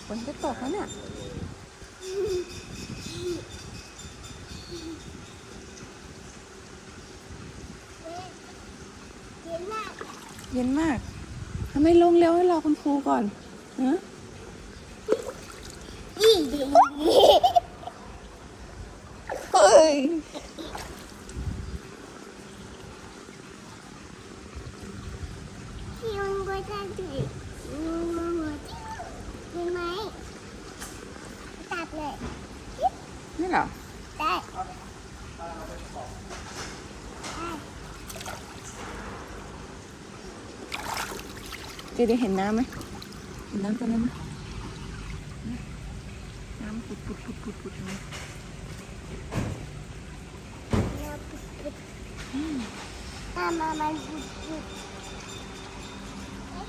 ฝนจะตกแล้วเนี่ยเย็นมากทำไมลงเร็วให้รอคุณครูก่อนฮะเฮ้ยนี่เหรอได้เดี๋ยวเห็นน้ำไหมเห็นน้ำตรงนั้นไหมน้ำปุดเลยมาปุดไม่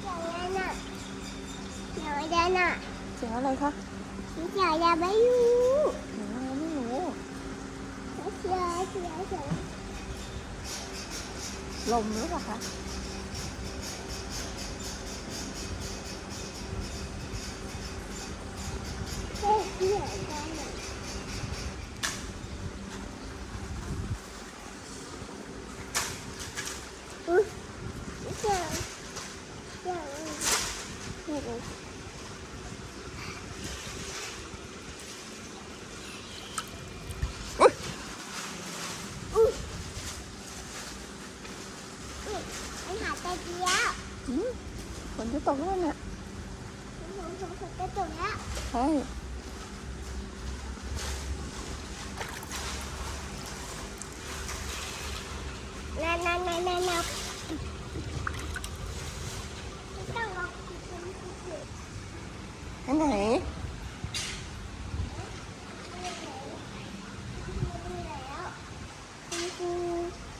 ใช่แล้วน่ะเดี๋ยวได้น่ะ เสียงอะไรคะ ไม่ใช่แล้วไม่รู้ เสียงอะไรไม่รู้ เสียลมหรือเปล่าคะฝนจะตกแล้วเนี่ยใช่นั่นอันไหน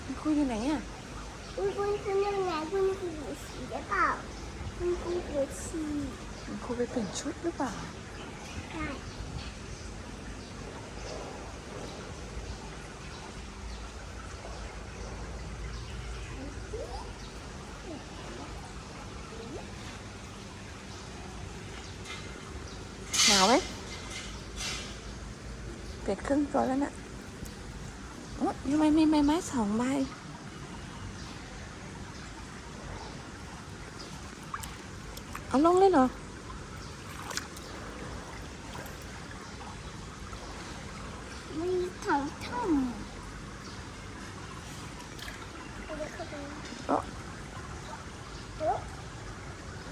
คุณครูอยู่ไหนอ่ะคุณยังไงคุณปวดฉี่หรือเปล่าคุณปวดฉี่ คุณครูไปเปลี่ยนชุดหรือเปล่าใช่หนาวไหมเปลี่ยนครึ่งตัวแล้วเนี่ยโอ๊ยทำไมมีใบไม้2 ใบเอาลงเลยเหรอมีถังท่อม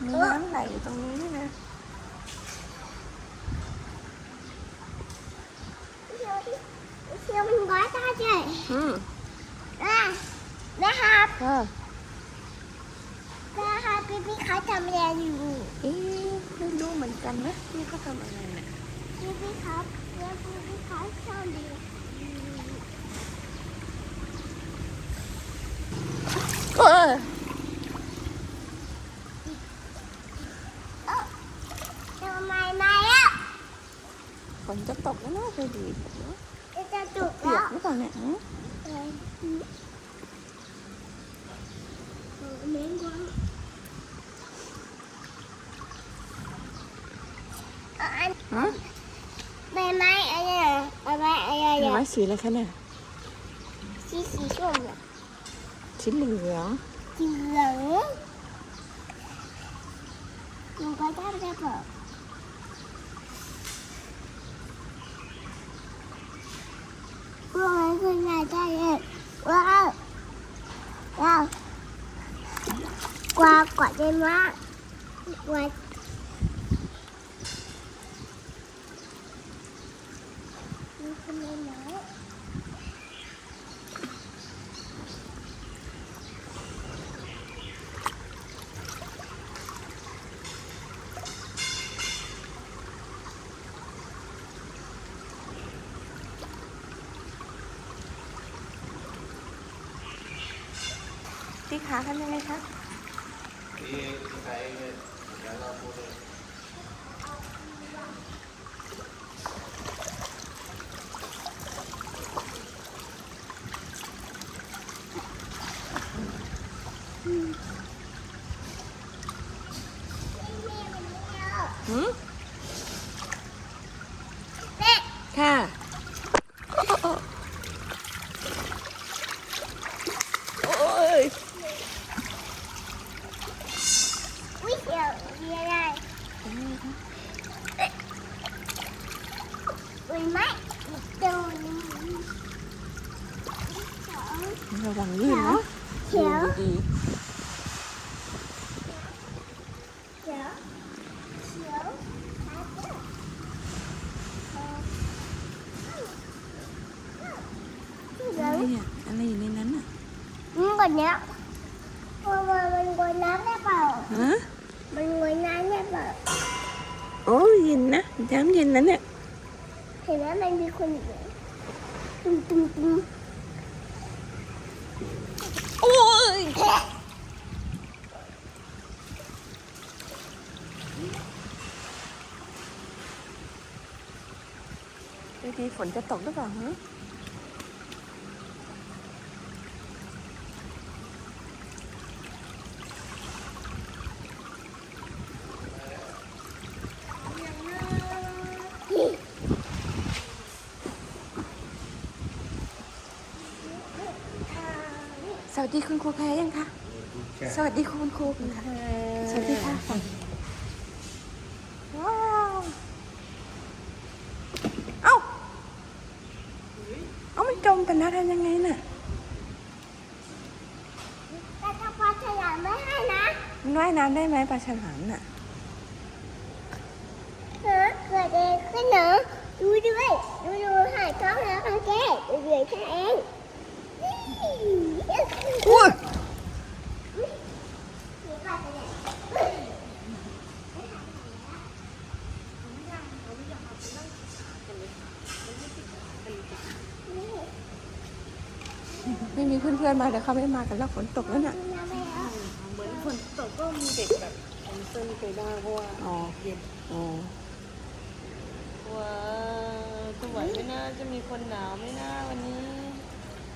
มีน้ำไหลอยู่ตรงนี้นี่นะเชียวมันก้อยตาเจ๋นะครับพี่เขาทำอะไรอยู่ไม่รู้เหมือนกันนะพี่เขาทำอะไรเนี่ยพี่ครับพี่เขาชอบดีทำไมมาอ่ะฝนจะตกแล้วนะไปดีจะจุก เปีย แล้ ก ว หรือเปล่าเนี่ยใบไม้อะไรใบไม้อะไร ใบไม้สีอะไรคะเนี่ยสีส้มอ่ะสีเหลืองสีเหลืองมันก็ได้เปล่าว่ามันคือไงได้เลยว้าวกว่าได้มากกว่าพี่ขาทำยังไงคะ เดี๋ยวมีอะไรอุ้ยไม่โดน ระวังลื่นนะ เขียว ดี เขียวเขียวๆอะไรเนี่ยอะไรอยู่ในนั้นอ่ะ มันกดเนี้ยมันกดน้ำได้เปล่า ฮะ มันกดน้ำได้เปล่า โอ้เย็นนะน้ำเย็นนั้นเนี่ย เห็นไหมมันมีคนอยู่ตุ้ม โอ้ยดีๆฝนจะตกหรือเปล่าฮะสวัสดีคุณครูแพรยังคะสวัสดีคุณครูค่ะสวัสดีค่ะว้าวเอ้ามันจมกันนะทำยังไงน่ะ แต่ถ้าปลาฉลามไม่ให้นะ มันว่ายน้ำได้ไหมปลาฉลามน่ะ เกิดเองขึ้นเหรอดูด้วยดูหายท้องแล้วกันแก้เหนื่อยแค่เอง อุ้ยไม่มีเพื่อนๆมาเดี๋ยวเขาไม่มากันแล้วฝนตกแล้วน่ะ เหมือนฝนตกก็มีเด็กแบบแคนเซิลไปได้เพราะว่า อ๋อ เย็น อ๋อ ว้าจะไหวไหมนะจะมีคนหนาวไหมนะวันนี้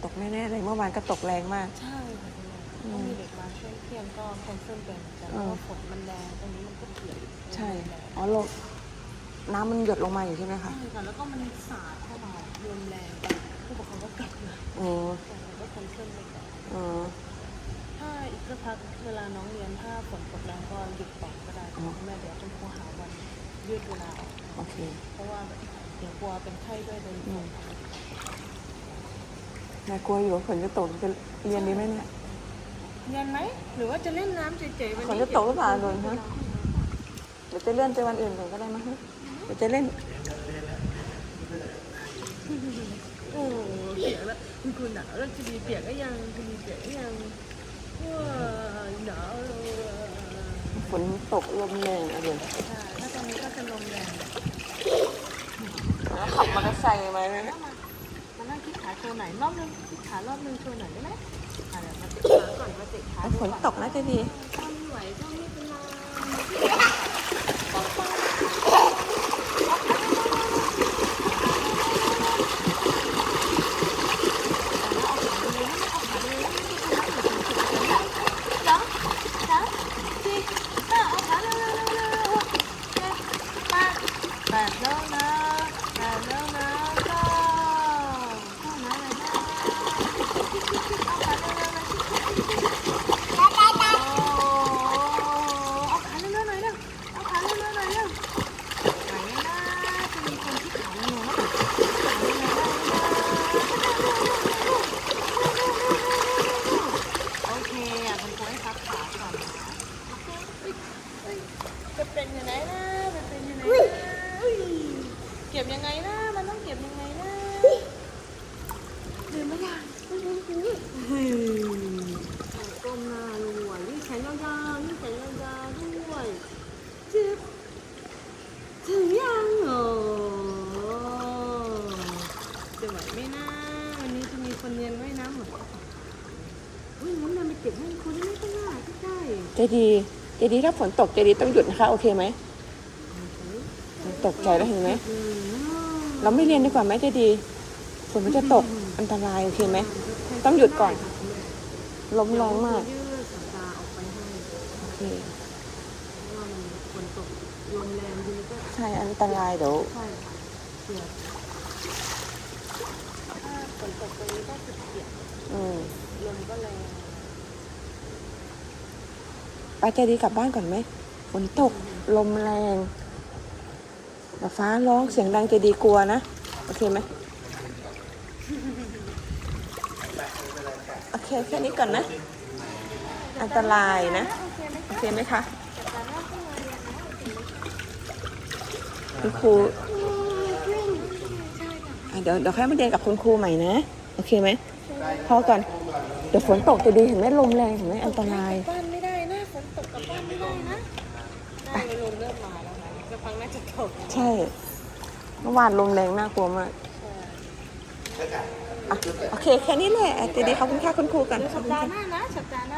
ตกแน่ๆเลยเมื่อวานก็ตกแรงมาก ใช่ค่ะก็มีเด็กมาช่วงเที่ยงก็แคนเซิลไปเหมือนกันเพราะว่าฝนมันแรงตรงนี้มันก็เปียก ใช่ อ๋อลงน้ำมันหยดลงมาอยู่ใช่ไหมคะ ใช่ค่ะแล้วก็มันสาดเข้ามาลมแรงผู้ปกครองก็กลับเลย อ๋อ แต่เราก็แคนเซิลไปก่อน อ๋อ ถ้าอีกสักพักเวลาน้องเรียนถ้าฝนตกแรงก็หยุดต่อก็ได้คุณแม่เดี๋ยวชมพูหาวันยืดเวลาออก โอเค เพราะว่าเดี๋ยวกลัวเป็นไข้ด้วยโดนฝน นายกลัวอยู่ว่าฝนจะตกจะเรียนดีไหมเนี่ย เรียนไหมหรือว่าจะเล่นน้ำเฉยๆวัน ฝน นี้ จะตกหรือเปล่าโดนฮะเดี๋ยวจะเลื่อนไปวันอื่นก่อนก็ได้มั้งฮะเดี๋ยวจะเล่น โอ้เปียกแล้วคุณหนาวแล้วจะมีเปียกก็ยังจะมีเปียกก็ยังว้าหนาว ฝนตกลมแรงอะไร ใช่ถ้าตอนนี้ก็จะลมแรง แล้วขับมอเตอร์ไซค์มาเลยนะ มานั่งคิดขาโชว์ไหนรอบนึงคิดขารอบนึงโชว์หน่อยได้ไหมเดี๋ยวมาติดขาก่อนมาติดขา ฝนตกน่าจะดี ถ้าไม่ไหวก็ไม่เป็นไร แปดแล้วนะแปดแล้วนะก็ข้าน้ำเลยนะเอาขาเร็วๆหน่อยเอาขาเร็วๆหน่อยเร็วเอาขาเร็วๆหน่อยเร็วไหนนะจะมีคนที่ขาเร็วๆโอเคอ่ะคุณครูให้พักขาก่อนนะจะเป็นยังไงนะจะเป็นยังไงนะเก็บยังไงนะ มันต้องเก็บยังไงนะลืมไม่ได้ก้มหน้าลงหัวยืดแขนยาวๆยืดแขนยาวๆด้วยจึ๊บถึงยังเหรอจะไหวไหมนะวันนี้จะมีคนเรียนว่ายน้ำเหรออุ้ยน้ำมันไปเก็บให้คุณได้ไหมข้างหน้าใกล้ ใจดีถ้าฝนตกใจดีต้องหยุดนะคะโอเคไหมตกใจแล้วเห็นไหมเราไม่เรียนดีกว่าไหมใจดีฝนมันจะตกอันตรายโอเคไหมต้องหยุดก่อนลมแรงมาก ยืดสายตาออกไปให้ โอเค เพราะว่ามันฝนตกลมแรงทีนี้ก็ ใช่อันตรายเดี๋ยว ใช่ค่ะเปียกถ้าฝนตกตรงนี้ก็จะเปียก ลมก็แรง ไปใจดีกลับบ้านก่อนไหม ไ ฝนตกลมแรงแต่ฟ้าร้องเสียงดังจะดีกลัวนะโอเคไหมโอเคแค่นี้ก่อนนะอันตรายนะโอเคไหมคะคุณครูเดี๋ยวค่อยมาเรียนกับคุณครูใหม่นะโอเคไหมพอก่อนเดี๋ยวฝนตกจะดีเห็นไหมลมแรงเห็นไหมอันตราย บ้านไม่ได้นะฝนตกกลับบ้านไม่ได้นะได้ลมเริ่มมาแล้วนะจะฟังน่าจะตก ใช่เมื่อวานลมแรงน่ากลัวมากอ่ะโอเคแค่นี้แหละจะดีขอบคุณค่ะคุณครูกัน สัปดาห์หน้านะสัปดาห์หน้า